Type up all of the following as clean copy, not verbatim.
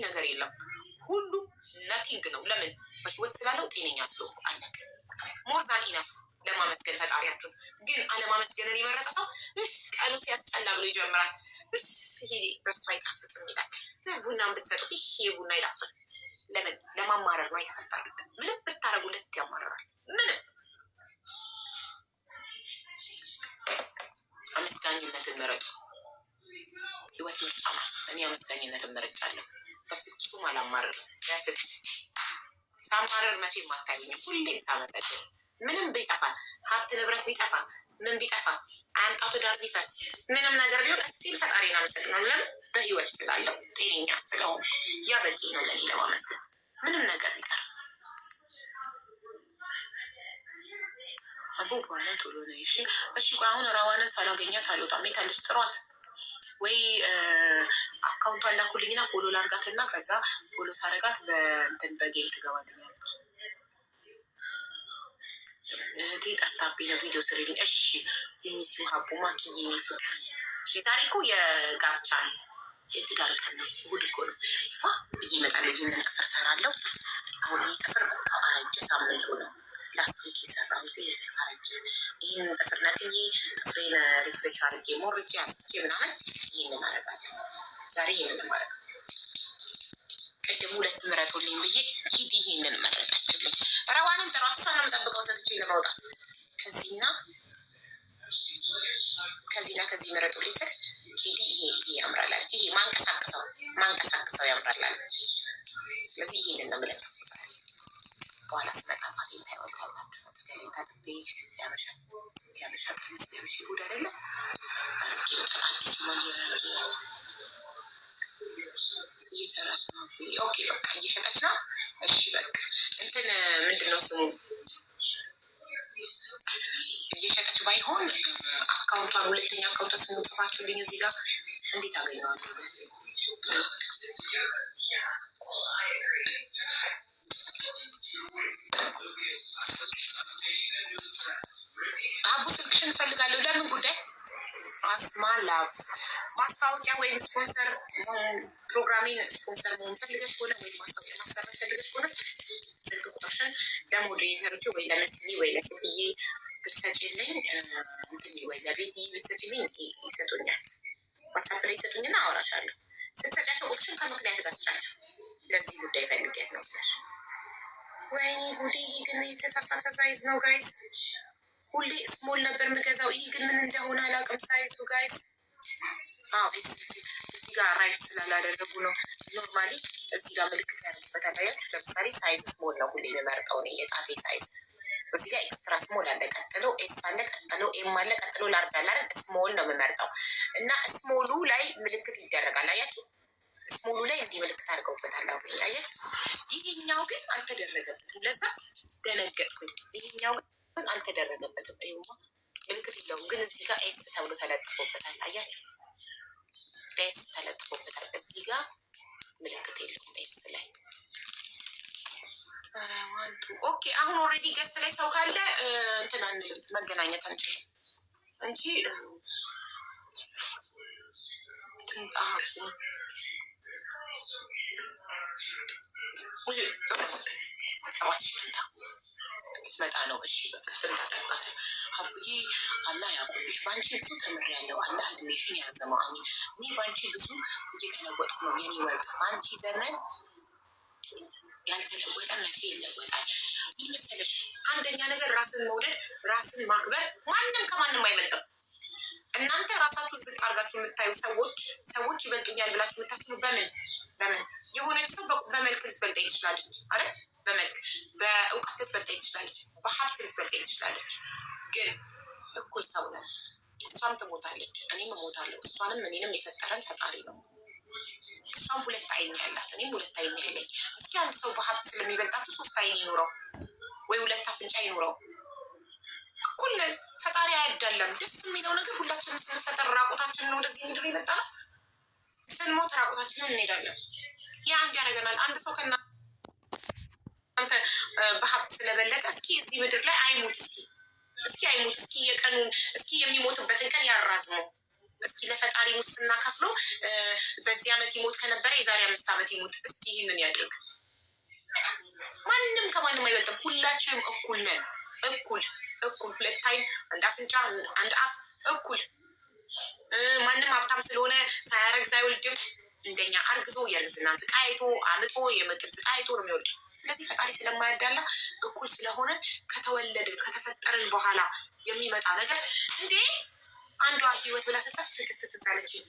ነገር የለም። ሁሉም ነቲንግ ነው። ለምን? በህይወት ስላለው ጤነኛ ስለሆንኩ አለቅ። ሞርዛን ኢነፍ ለማመስገን ፈጣሪያችሁን። ግን አለማመስገንን የመረጠ ሰው ቀኑ ሲያስጠላ ብሎ ይጀምራል። ይሄ በሱ አይጣፍጥም ይላል። ቡናን ብትሰጡት ይሄ ቡና ይጣፍጣል። ለምን? ለማማረር ነው የተፈጠረው። ምንም ብታረጉለት ያማረራል። ምንም አመስጋኝነትን ምረጡ። ህይወት ምርጫ ናት። እኔ አመስጋኝነትን መርጫለሁ። በፍጹም አላማረርም። በፍጹም ሳማረር መቼም አታዩኝም። ሁሌም ሳመሰግን ምንም ቢጠፋ ሀብት ንብረት ቢጠፋ ምን ቢጠፋ አያምጣቱ ዳር ቢፈርስ ምንም ነገር ቢሆን እስቲል ፈጣሪን አመሰግናለሁ። ለምን? በህይወት ስላለው ጤነኛ ስለሆነ ያ በቂ ነው ለኔ ለማመስገን። ምንም ነገር ቢቀር አቦ በኋላ ቶሎ ነው። እሺ ቆይ አሁን ራዋንን ሳላገኛት አልወጣም። የታለች? ጥሯት ወይ አካውንቷን ላኩልኝና ፎሎ ላርጋትና ከዛ ፎሎ ሳረጋት በእንትን በጌም ትገባልኛለች። እህቴ ጠፍታብኝ ነው። ቪዲዮ ስሪልኝ እሺ። የሚሲው ሀቡ ማኪዬ ፍቅር ዛሬ እኮ የጋብቻ ነው፣ የትዳር ቀን ነው። እሑድ እኮ ነው። ብዬ እመጣለሁ። ይህንን ጥፍር ሰራለሁ። አሁን ይህ ጥፍር በቃ አረጀ። ሳምንቱ ነው ላስቲክ የሰራሁት አረጀ። ይህንን ጥፍር ነቅዬ ጥፍሬን ሪፍሬሽ አድርጌ ሞርጬ አስቼ ምናምን ይህንን አረጋለሁ። ዛሬ ይህንን ማድረግ ቅድም 2 ምረጡልኝ ብዬ ሂድ ይህንን መረጣችልኝ። ረዋንን ጥሯት። እሷ ነው የምጠብቀው ሰጥቼ ለማውጣት ከዚህና ከዚህ ምረጡልኝ ስል ሂዲ ይሄ ያምራል አለች። ይሄ ማንቀሳቀሰው ያምራል አለች። ስለዚህ ይህንን ነው የምለጥፍ። በኋላ ስመጣባት ታይወልታላችሁ። በተለይ ታጥቤ ያበሻ ቀሚስ ለብሽ ይሁድ አይደለ አረጌ በጣም አዲስ ሞኔራ እየሰራች ነው። ኦኬ በቃ እየሸጠች ነው። እሺ በቃ እንትን ምንድነው ስሙ እየሸጠች ባይሆን አካውንቷን 2ኛ አካውንቷ ስሙ ጽፋችሁልኝ እዚህ ጋር እንዴት አገኘዋለሁ? አቡ ስልክሽን እፈልጋለሁ። ለምን ጉዳይ? አስማላብ ማስታወቂያ ወይም ስፖንሰር ፕሮግራሜን ስፖንሰር መሆን ፈልገሽ ከሆነ ወይም ማስታወቂያ ማሰራት ፈልገሽ ከሆነ ስልክ ቁጥርሽን ለሞዴሬተሮች ወይ ለመስዬ ወይ ለሶፍዬ ብትሰጪልኝ እንትን ወይ ለቤት ብትሰጪልኝ ይሰጡኛል። ዋትሳፕ ላይ ይሰጡኝና አወራሻለሁ። ስትሰጫቸው ቁጥርሽን ከምክንያት ጋር ስጫቸው። ለዚህ ጉዳይ ፈልጌት ነው ብለሽ ወይ ጉዴ። ይህ ግን የተሳሳተ ሳይዝ ነው ጋይስ። ሁሌ ስሞል ነበር የምገዛው። ይህ ግን ምን እንደሆነ አላውቅም ሳይዙ ጋይስ። እዚህ ጋር ራይት ስላላደረጉ ነው። ኖርማሊ እዚህ ጋር ምልክት ያደርጉበታል። አያችሁ? ለምሳሌ ሳይዝ ስሞል ነው ሁሌ የምመርጠው ነው የጣቴ ሳይዝ። እዚህ ጋር ኤክስትራ ስሞል አለ፣ ቀጥሎ ኤስ አለ፣ ቀጥሎ ኤም አለ፣ ቀጥሎ ላርጅ አለ አይደል? ስሞል ነው የምመርጠው እና ስሞሉ ላይ ምልክት ይደረጋል። አያችሁ? ስሞሉ ላይ እንዲህ ምልክት አድርገውበታል። አሁን አያችሁ? ይሄኛው ግን አልተደረገበትም። ለዛ ደነገጥኩኝ። ይሄኛው ግን አልተደረገበትም። ይሁማ ምልክት የለውም፣ ግን እዚህ ጋር ኤስ ተብሎ ተለጥፎበታል። አያችሁ? ኤስ ተለጥፎበታል። እዚህ ጋር ምልክት የለውም ኤስ ላይ። ኦኬ አሁን ኦልሬዲ ገስት ላይ ሰው ካለ እንትን አንልም፣ መገናኘት አንችልም እንጂ ትንጣሀቁ ትመጣ ነው። እሺ በቃ ትምጣ። አቡዬ አላህ ያቆይሽ። በአንቺ ብዙ ተምሬያለሁ። አላህ እድሜሽን ያዘመው። አሚን። እኔ በአንቺ ብዙ እየተለወጥኩ ነው። የኔ ወርቅ በአንቺ ዘመን ያልተለወጠ መቼ ይለወጣል? ምን መሰለሽ፣ አንደኛ ነገር ራስን መውደድ፣ ራስን ማክበር። ማንም ከማንም አይበልጥም። እናንተ ራሳችሁ ዝቅ አድርጋችሁ የምታዩ ሰዎች ይበልጡኛል ብላችሁ የምታስቡ በምን የሆነች ሰው በመልክ ልትበልጠኝ ትችላለች አለ። በመልክ በእውቀት ልትበልጠኝ ትችላለች፣ በሀብት ልትበልጠኝ ትችላለች። ግን እኩል ሰው ነን። እሷም ትሞታለች፣ እኔም እሞታለሁ። እሷንም እኔንም የፈጠረን ፈጣሪ ነው። እሷም 2 አይን ያላት፣ እኔም 2 አይን ያለኝ። እስኪ አንድ ሰው በሀብት ስለሚበልጣችሁ 3 አይን ይኑረው ወይ 2 አፍንጫ ይኑረው። እኩል ነን። ፈጣሪ አያዳለም። ደስ የሚለው ነገር ሁላችንም ስንፈጠር ራቆታችንን ነው ወደዚህ ምድር የመጣ ነው። ስንሞት ራቆታችንን እንሄዳለን። ያ አንድ ያደርገናል። አንድ ሰው ከእናንተ በሀብት ስለበለጠ እስኪ እዚህ ምድር ላይ አይሙት፣ እስኪ አይሙት፣ እስኪ የቀኑን እስኪ የሚሞትበትን ቀን ያራዝመው። እስኪ ለፈጣሪ ሙስና ከፍሎ በዚህ ዓመት ይሞት ከነበረ የዛሬ 5 ዓመት ይሞት። እስኪ ይህንን ያድርግ። ማንም ከማንም አይበልጥም። ሁላችንም እኩል ነን። እኩል እኩል፣ ሁለት አይን፣ አንድ አፍንጫ፣ አንድ አፍ፣ እኩል። ማንም ሀብታም ስለሆነ ሳያረግዝ አይወልድም። እንደኛ አርግዞ የእርግዝናን ስቃይ አይቶ አምጦ የምጥን ስቃይ አይቶ ነው የሚወልድ። ስለዚህ ፈጣሪ ስለማያዳላ እኩል ስለሆነ ከተወለድን ከተፈጠርን በኋላ የሚመጣ ነገር እንዴ አንዷ ህይወት ብላ ስጽፍ ትዕግስት ትዝ አለችኝ።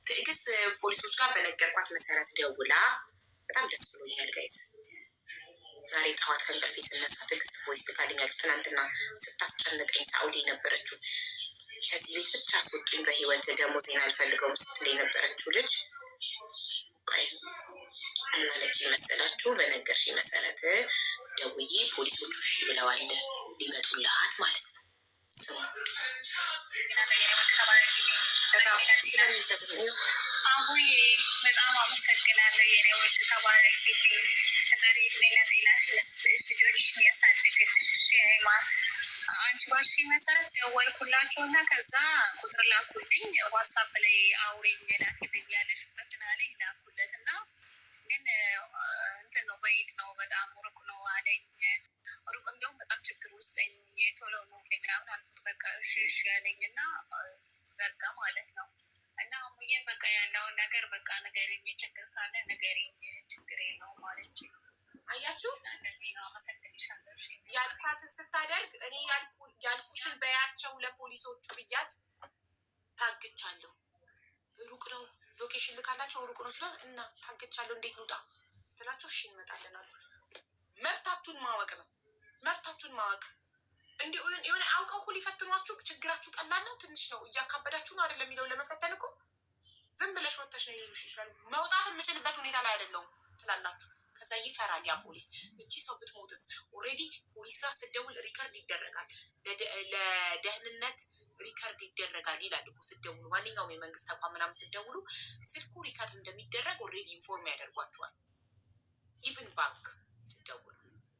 ትዕግስት ፖሊሶች ጋር በነገርኳት መሰረት ደውላ በጣም ደስ ብሎኛል ጋይዝ። ዛሬ ጠዋት ከእንቅልፌ ስነሳ ትዕግስት ቮይስ ልካልኛለች። ትናንትና ስታስጨንቀኝ ሳኡዲ ነበረችው። ከዚህ ቤት ብቻ አስወጡኝ፣ በህይወት ደሞዜን አልፈልገውም ስትል የነበረችው ልጅ ምን አለችኝ መሰላችሁ? በነገርሽ መሰረት ደውዬ ፖሊሶቹ እሺ ብለዋል ሊመጡላት ማለት ነው። ስሙ አሁን በጣም አመሰግናለሁ የኔ ውድ ተባረኪ። ፈጣሪ እድሜና ጤናሽ ይስጥሽ፣ ልጆችሽን ያሳድግልሽ። እሺ እኔማ አንቺ ባልሽ መሰረት ደወልኩላቸው እና ከዛ ቁጥር ላኩልኝ። ዋትሳፕ ላይ አውሬኝ ላክልኝ ያለሽበትን አለኝ ላኩለት እና ግን እንትን ነው በኢድ ነው በጣም ሩቅ ነው አለኝ። ሩቅ እንዲሁም በጣም ችግር ውስጥ ቶሎ ነው ምናምን አልኩት። በቃ እሺ እሺ ያለኝ እና ዘጋ ማለት ነው። እና ሙዬን በቃ ያለውን ነገር በቃ ንገሪኝ፣ ችግር ካለ ንገሪኝ፣ ችግር የለውም ማለች። አያችሁ እንደዚህ ነው። አመሰግንሻለሁ። ያልኳትን ስታደርግ እኔ ያልኩሽን በያቸው ለፖሊሶቹ ብያት ታግቻለሁ። ሩቅ ነው ሎኬሽን ልካላቸው ሩቅ ነው ስሏት እና ታግቻለሁ እንዴት ልውጣ ስትላቸው እሺ እንመጣለን አሉ። መብታችሁን ማወቅ ነው። መብታችሁን ማወቅ እንዲሁ የሆነ አውቀው እኮ ሊፈትኗችሁ ችግራችሁ ቀላል ነው ትንሽ ነው እያካበዳችሁ ነው አይደለም የሚለውን ለመፈተን እኮ ዝም ብለሽ ወጥተሽ ነው ሊሉሽ ይችላሉ። መውጣት የምችልበት ሁኔታ ላይ አይደለሁም ትላላችሁ። ከዛ ይፈራል ያ ፖሊስ። እቺ ሰው ብትሞትስ? ኦልሬዲ ፖሊስ ጋር ስደውል ሪከርድ ይደረጋል፣ ለደህንነት ሪከርድ ይደረጋል ይላል እኮ ስደውሉ። ማንኛውም የመንግስት ተቋም ምናምን ስደውሉ ስልኩ ሪከርድ እንደሚደረግ ኦልሬዲ ኢንፎርም ያደርጓቸዋል። ኢቭን ባንክ ስደውሉ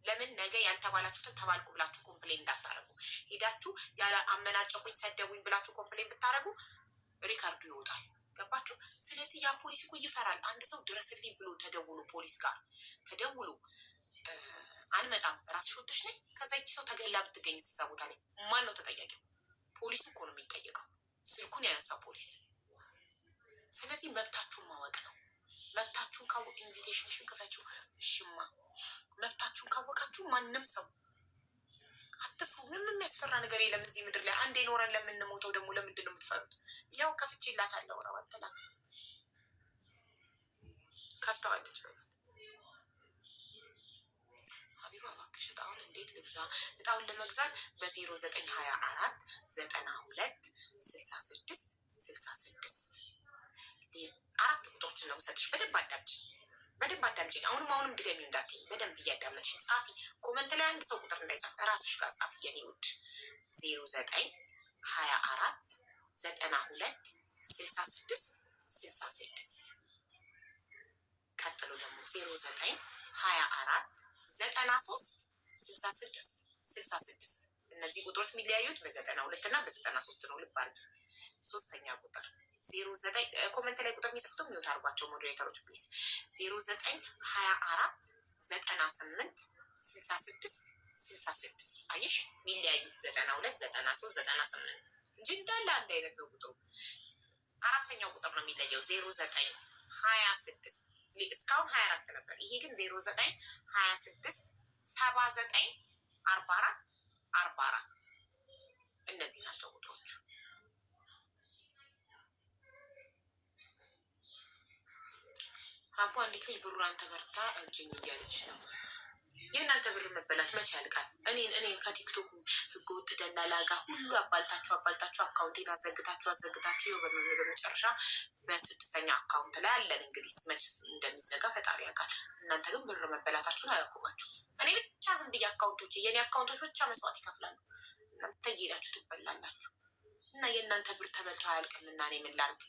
ለምን ነገ ያልተባላችሁትን ተባልኩ ብላችሁ ኮምፕሌን እንዳታረጉ። ሄዳችሁ ያለ አመናጨቁኝ ሰደቡኝ ብላችሁ ኮምፕሌን ብታረጉ ሪከርዱ ይወጣል። ገባችሁ? ስለዚህ ያ ፖሊስ እኮ ይፈራል። አንድ ሰው ድረስልኝ ብሎ ተደውሎ ፖሊስ ጋር ተደውሎ አንመጣም ራስሽ ወጥተሽ ነይ፣ ከዛ ይቺ ሰው ተገላ ብትገኝ እዛ ቦታ ላይ ማን ነው ተጠያቂው? ፖሊሱ እኮ ነው የሚጠየቀው፣ ስልኩን ያነሳው ፖሊስ። ስለዚህ መብታችሁን ማወቅ ነው። መብታችሁን ካወቅ ኢንቪቴሽንሽን ክፈችው። እሽማ መብታችሁን ካወቃችሁ ማንም ሰው አትፍሩ። ምንም የሚያስፈራ ነገር የለም እዚህ ምድር ላይ። አንዴ ኖረን ለምንሞተው ደግሞ ለምንድን ነው የምትፈሩት? ያው ከፍቼላታለሁ ነው አትላክ ከፍተዋለች በላት። ሀቢባ እባክሽ እጣውን እንዴት ልግዛ? እጣውን ለመግዛት በ0924 92 66 66 4 ቁጥሮችን ነው የምሰጥሽ። በደንብ አዳምጪ፣ በደንብ አዳምጪ። አሁንም ድገሚው እንዳትዪ፣ በደንብ እያዳመጥሽ ጻፊ። ኮመንት ላይ አንድ ሰው ቁጥር እንዳይጻፍ እራስሽ ጋር ጻፊ የኔ ውድ። 0924 92 66 66 ቀጥሎ ደግሞ 0924 93 66 66 እነዚህ ቁጥሮች የሚለያዩት በ92 እና በ93 ነው። ልብ አድርጊ። ሶስተኛ ቁጥር 09 ኮመንት ላይ ቁጥር የሚጽፉት ሚዩት አድርጓቸው ሞዴሬተሮች ፕሊዝ። 0924 98 66 66 አየሽ፣ የሚለያዩት 92 93 98 እንጂ እንዳለ አንድ አይነት ነው ቁጥሩ። አራተኛው ቁጥር ነው የሚለየው 0926 እስካሁን 24 ነበር። ይሄ ግን 0926 79 44 44 እነዚህ ናቸው ቁጥሮቹ። አምፖ አንዲት ልጅ ብሩን አንተ በርታ እጅኝ እያለች ነው። የእናንተ ብር መበላት መቼ ያልቃል? እኔ ከቲክቶክ ህገወጥ ደላላ ጋር ሁሉ አባልታችሁ አካውንቴን አዘግታችሁ ይኸው በመጨረሻ በ6ኛ አካውንት ላይ አለን። እንግዲህ መች እንደሚዘጋ ፈጣሪ ያውቃል። እናንተ ግን ብር መበላታችሁን አያቆማችሁ። እኔ ብቻ ዝም ብዬ አካውንቶች የኔ አካውንቶች ብቻ መስዋዕት ይከፍላሉ። እናንተ እየሄዳችሁ ትበላላችሁ። እና የእናንተ ብር ተበልቶ አያልቅም። እና እኔ ምን ላድርግ?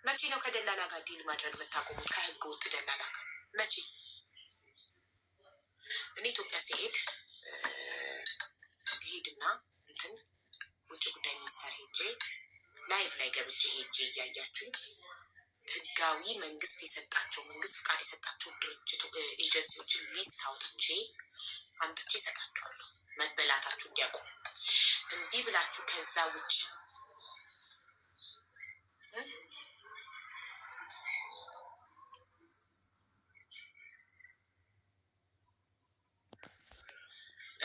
መቼ ነው ከደላላ ጋር ዲል ማድረግ የምታቆሙት? ከህገ ወጥ ደላላ ጋር መቼ? እኔ ኢትዮጵያ ሲሄድ ሄድና ውጭ ጉዳይ ሚኒስተር ሄጄ ላይቭ ላይ ገብቼ ሄጄ እያያችሁኝ ህጋዊ መንግስት የሰጣቸው መንግስት ፍቃድ የሰጣቸው ድርጅቱ ኤጀንሲዎችን ሊስት አምጥቼ ይሰጣችኋለሁ፣ መበላታችሁ እንዲያውቁ። እምቢ ብላችሁ ከዛ ውጭ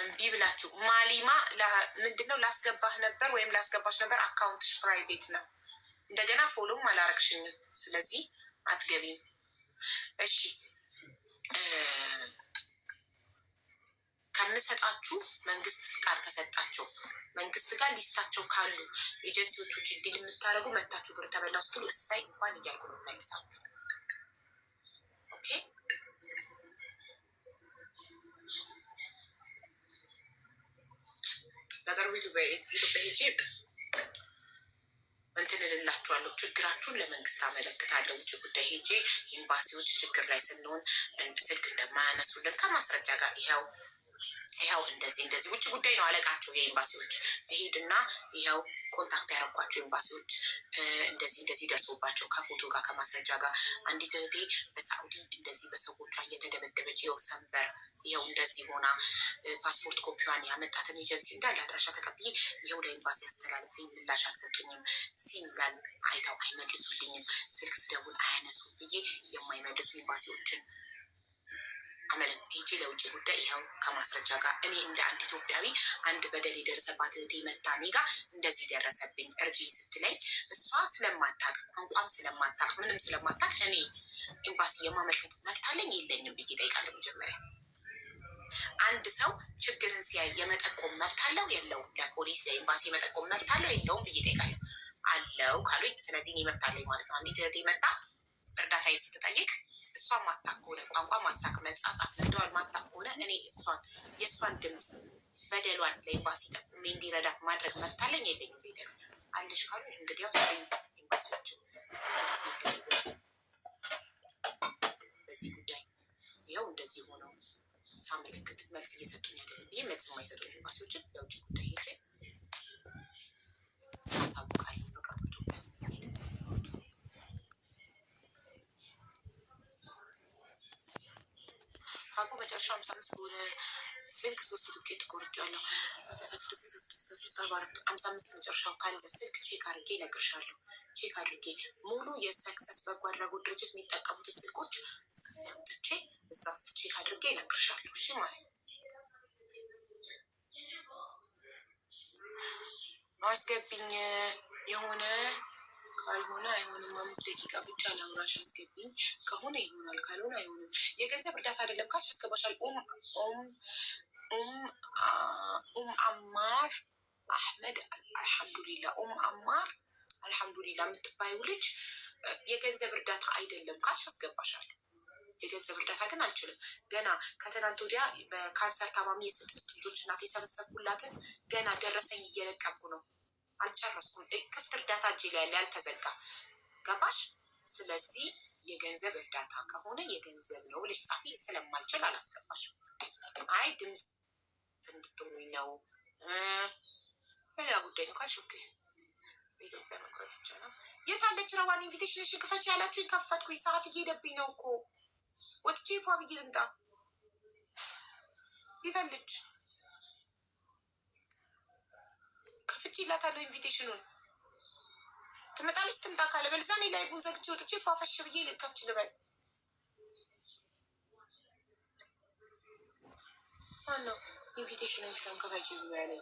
እምቢ ብላችሁ ማሊማ ምንድነው ላስገባህ ነበር ወይም ላስገባሽ ነበር፣ አካውንትሽ ፕራይቬት ነው። እንደገና ፎሎም አላረግሽኝም፣ ስለዚህ አትገቢም። እሺ ከምሰጣችሁ መንግስት ፍቃድ ከሰጣቸው መንግስት ጋር ሊስታቸው ካሉ ኤጀንሲዎቹ ዲል የምታደርጉ መታችሁ ብር ተበላ ስትሉ እሳይ እንኳን እያልኩ ነው መልሳችሁ። ኦኬ በቅርቡ ኢትዮጵያ ሄጄ እንትን እልላችኋለሁ። ችግራችሁን ለመንግስት አመለክታለሁ። ውጭ ጉዳይ ሄጄ ኤምባሲዎች ችግር ላይ ስንሆን ስልክ እንደማያነሱልን ከማስረጃ ጋር ይኸው እንደዚህ ውጭ ጉዳይ ነው አለቃቸው የኤምባሲዎች እሄድና ይኸው ኮንታክት ያደረኳቸው ኤምባሲዎች እንደዚህ ደርሶባቸው ከፎቶ ጋር ከማስረጃ ጋር አንዲት እህቴ በሳኡዲ እንደዚህ በሰዎቿ እየተደበደበች ይኸው ሰንበር ይኸው እንደዚህ ሆና ፓስፖርት ኮፒዋን ያመጣትን ኤጀንሲ እንዳለ አድራሻ ተቀብዬ ይኸው ለኤምባሲ አስተላልፌ ምላሽ አልሰጡኝም። ሲም ይላል አይተው አይመልሱልኝም። ስልክ ስደውል አያነሱም ብዬ የማይመልሱ ኤምባሲዎችን ሄጄ ለውጭ ጉዳይ ይኸው ከማስረጃ ጋር እኔ እንደ አንድ ኢትዮጵያዊ አንድ በደል የደረሰባት እህቴ መታ እኔ ጋር እንደዚህ ደረሰብኝ እርጂ ስትለኝ እሷ ስለማታቅ ቋንቋም ስለማታቅ ምንም ስለማታቅ እኔ ኤምባሲ የማመልከት መብት አለኝ የለኝም ብዬ እጠይቃለሁ። መጀመሪያ አንድ ሰው ችግርን ሲያይ የመጠቆም መብት አለው የለውም? ለፖሊስ ለኤምባሲ የመጠቆም መብት አለው የለውም ብዬ እጠይቃለሁ። አለው ካሉኝ ስለዚህ እኔ መብት አለኝ ማለት ነው። አንዲት እህቴ መጣ እርዳታ ስትጠይቅ እሷ ማታቅ ከሆነ ቋንቋ ማታቅ መጻጻፍ መደዋል ማታቅ ከሆነ እኔ የእሷን ድምፅ በደሏን ለኤምባሲ ጠቁሜ እንዲረዳት ማድረግ መብታለኝ የለኝም? ዜጠ አለሽ ካሉ እንግዲያው ኤምባሲዎች በዚህ ጉዳይ ይኸው እንደዚህ ሆነው ሳመለክት መልስ እየሰጡኝ አይደለም ብዬ መልስ የማይሰጡ ኤምባሲዎችን ለውጭ ጉዳይ ሄጄ አሳውቃለሁ። በቅርቡ ኢትዮጵያ ስለሚሄድ አቁ መጨረሻ 55 በሆነ ስልክ 3 ትኬት ቆርጫለሁ። 55 መጨረሻው ካለ ስልክ ቼክ አድርጌ እነግርሻለሁ። ቼክ አድርጌ ሙሉ የሰክሰስ በጎ አድራጎት ድርጅት የሚጠቀሙትን ስልኮች ጽፌ አምጥቼ እዛ ውስጥ ቼክ አድርጌ እነግርሻለሁ። እሺ ማለት አስገብኝ የሆነ ካልሆነ አይሆንም። 5 ደቂቃ ብቻ ለአውራሽ አስገብኝ ከሆነ ይሆናል ካልሆነ አይሆንም። የገንዘብ እርዳታ አይደለም ካልሽ ያስገባሻል። አማር አህመድ አልሐምዱሊላ አማር አልሐምዱሊላ የምትባዩ ልጅ የገንዘብ እርዳታ አይደለም ካልሽ ያስገባሻል። የገንዘብ እርዳታ ግን አልችልም። ገና ከትናንት ወዲያ በካንሰር ታማሚ የ6 ልጆች እናት የሰበሰብኩላትን ገና ደረሰኝ እየለቀኩ ነው። አልጨረስኩም። ክፍት እርዳታ እጄ ላይ ያለ ያልተዘጋ ገባሽ? ስለዚህ የገንዘብ እርዳታ ከሆነ የገንዘብ ነው ብለሽ ጻፊ። ስለማልችል አላስገባሽም። አይ ድምፅ እንድትሆኑኝ ነው ሌላ ጉዳይ ነው ካልሽ ኦኬ። በኢትዮጵያ መቅረት ይቻላል። የት አለች ረዋን ኢንቪቴሽንሽን ክፈች ያላችሁ ከፈትኩኝ። ሰዓት እየሄደብኝ ነው እኮ ወጥቼ ፏ ብዬ ልምጣ። የት አለች? ከፍቼላታለሁ ኢንቪቴሽኑን። ትመጣለች ትምጣ ካለ በለዛ እኔ ላይቡን ዘግቼ ወጥቼ ፏፈሽ ብዬ ልካች ልበል። ማነው ኢንቪቴሽን ክፈች ያለኝ?